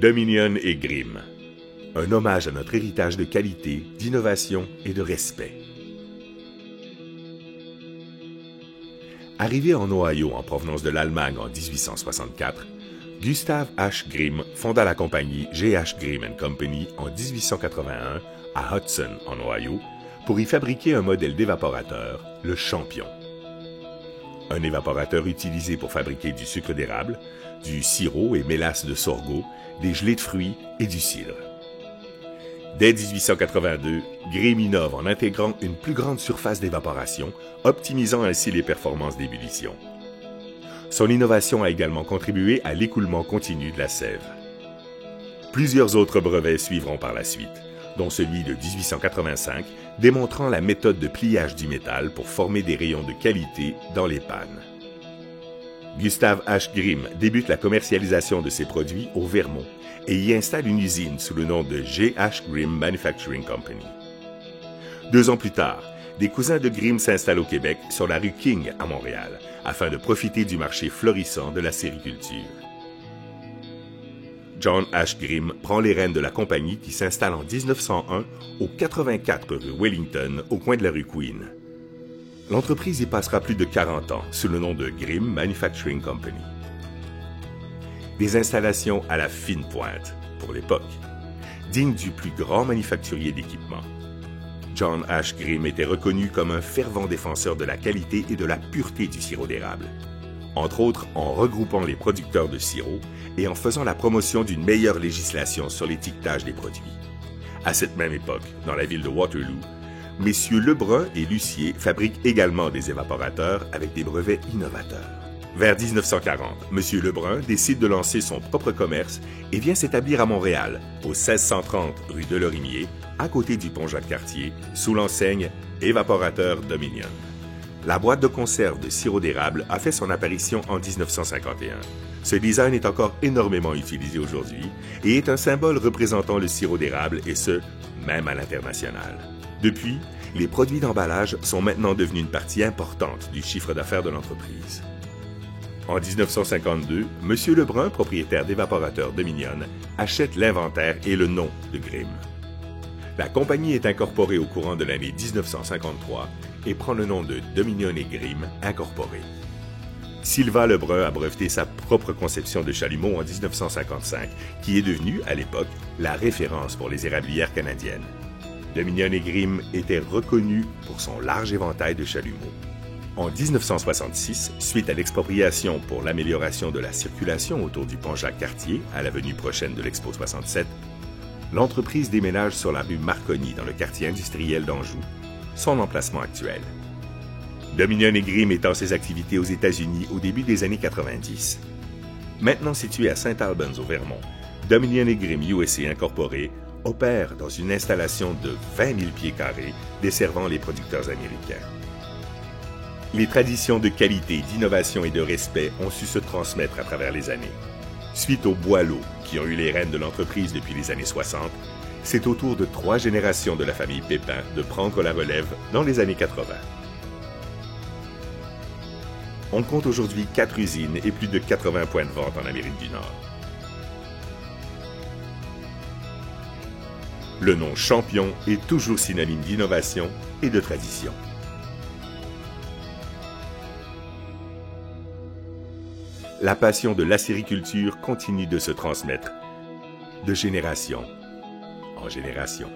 Dominion et Grimm. Un hommage à notre héritage de qualité, d'innovation et de respect. Arrivé en Ohio en provenance de l'Allemagne en 1864, Gustav H. Grimm fonda la compagnie G.H. Grimm & Company en 1881 à Hudson, en Ohio, pour y fabriquer un modèle d'évaporateur, le Champion. Un évaporateur utilisé pour fabriquer du sucre d'érable, du sirop et mélasse de sorgho, des gelées de fruits et du cidre. Dès 1882, Grimm innove en intégrant une plus grande surface d'évaporation, optimisant ainsi les performances d'ébullition. Son innovation a également contribué à l'écoulement continu de la sève. Plusieurs autres brevets suivront par la suite, dont celui de 1885, démontrant la méthode de pliage du métal pour former des rayons de qualité dans les pannes. Gustav H. Grimm débute la commercialisation de ses produits au Vermont et y installe une usine sous le nom de G.H. Grimm Manufacturing Company. 2 ans plus tard, des cousins de Grimm s'installent au Québec sur la rue King à Montréal, afin de profiter du marché florissant de la sériculture. John H. Grimm prend les rênes de la compagnie qui s'installe en 1901 au 84 rue Wellington, au coin de la rue Queen. L'entreprise y passera plus de 40 ans sous le nom de Grimm Manufacturing Company. Des installations à la fine pointe, pour l'époque, dignes du plus grand manufacturier d'équipements. John H. Grimm était reconnu comme un fervent défenseur de la qualité et de la pureté du sirop d'érable, entre autres en regroupant les producteurs de sirop et en faisant la promotion d'une meilleure législation sur l'étiquetage des produits. À cette même époque, dans la ville de Waterloo, messieurs Lebrun et Lucier fabriquent également des évaporateurs avec des brevets innovateurs. Vers 1940, M. Lebrun décide de lancer son propre commerce et vient s'établir à Montréal, au 1630 rue de Lorimier, à côté du pont Jacques-Cartier, sous l'enseigne Évaporateur Dominion. La boîte de conserve de sirop d'érable a fait son apparition en 1951. Ce design est encore énormément utilisé aujourd'hui et est un symbole représentant le sirop d'érable et ce, même à l'international. Depuis, les produits d'emballage sont maintenant devenus une partie importante du chiffre d'affaires de l'entreprise. En 1952, M. Lebrun, propriétaire d'Évaporateur Dominion, achète l'inventaire et le nom de Grimm. La compagnie est incorporée au courant de l'année 1953 et prend le nom de Dominion et Grimm Incorporé. Sylvain Lebrun a breveté sa propre conception de chalumeau en 1955, qui est devenue, à l'époque, la référence pour les érablières canadiennes. Dominion et Grimm était reconnu pour son large éventail de chalumeaux. En 1966, suite à l'expropriation pour l'amélioration de la circulation autour du pont Jacques-Cartier, à l'avenue prochaine de l'Expo 67, l'entreprise déménage sur la rue Marconi dans le quartier industriel d'Anjou, son emplacement actuel. Dominion et Grimm étend ses activités aux États-Unis au début des années 90. Maintenant situé à St. Albans au Vermont, Dominion et Grimm USA Incorporé opère dans une installation de 20 000 pieds carrés desservant les producteurs américains. Les traditions de qualité, d'innovation et de respect ont su se transmettre à travers les années. Suite aux Boileau, qui ont eu les rênes de l'entreprise depuis les années 60, c'est au tour de 3 générations de la famille Pépin de prendre la relève dans les années 80. On compte aujourd'hui 4 usines et plus de 80 points de vente en Amérique du Nord. Le nom Champion est toujours synonyme d'innovation et de tradition. La passion de l'acériculture continue de se transmettre de génération en génération.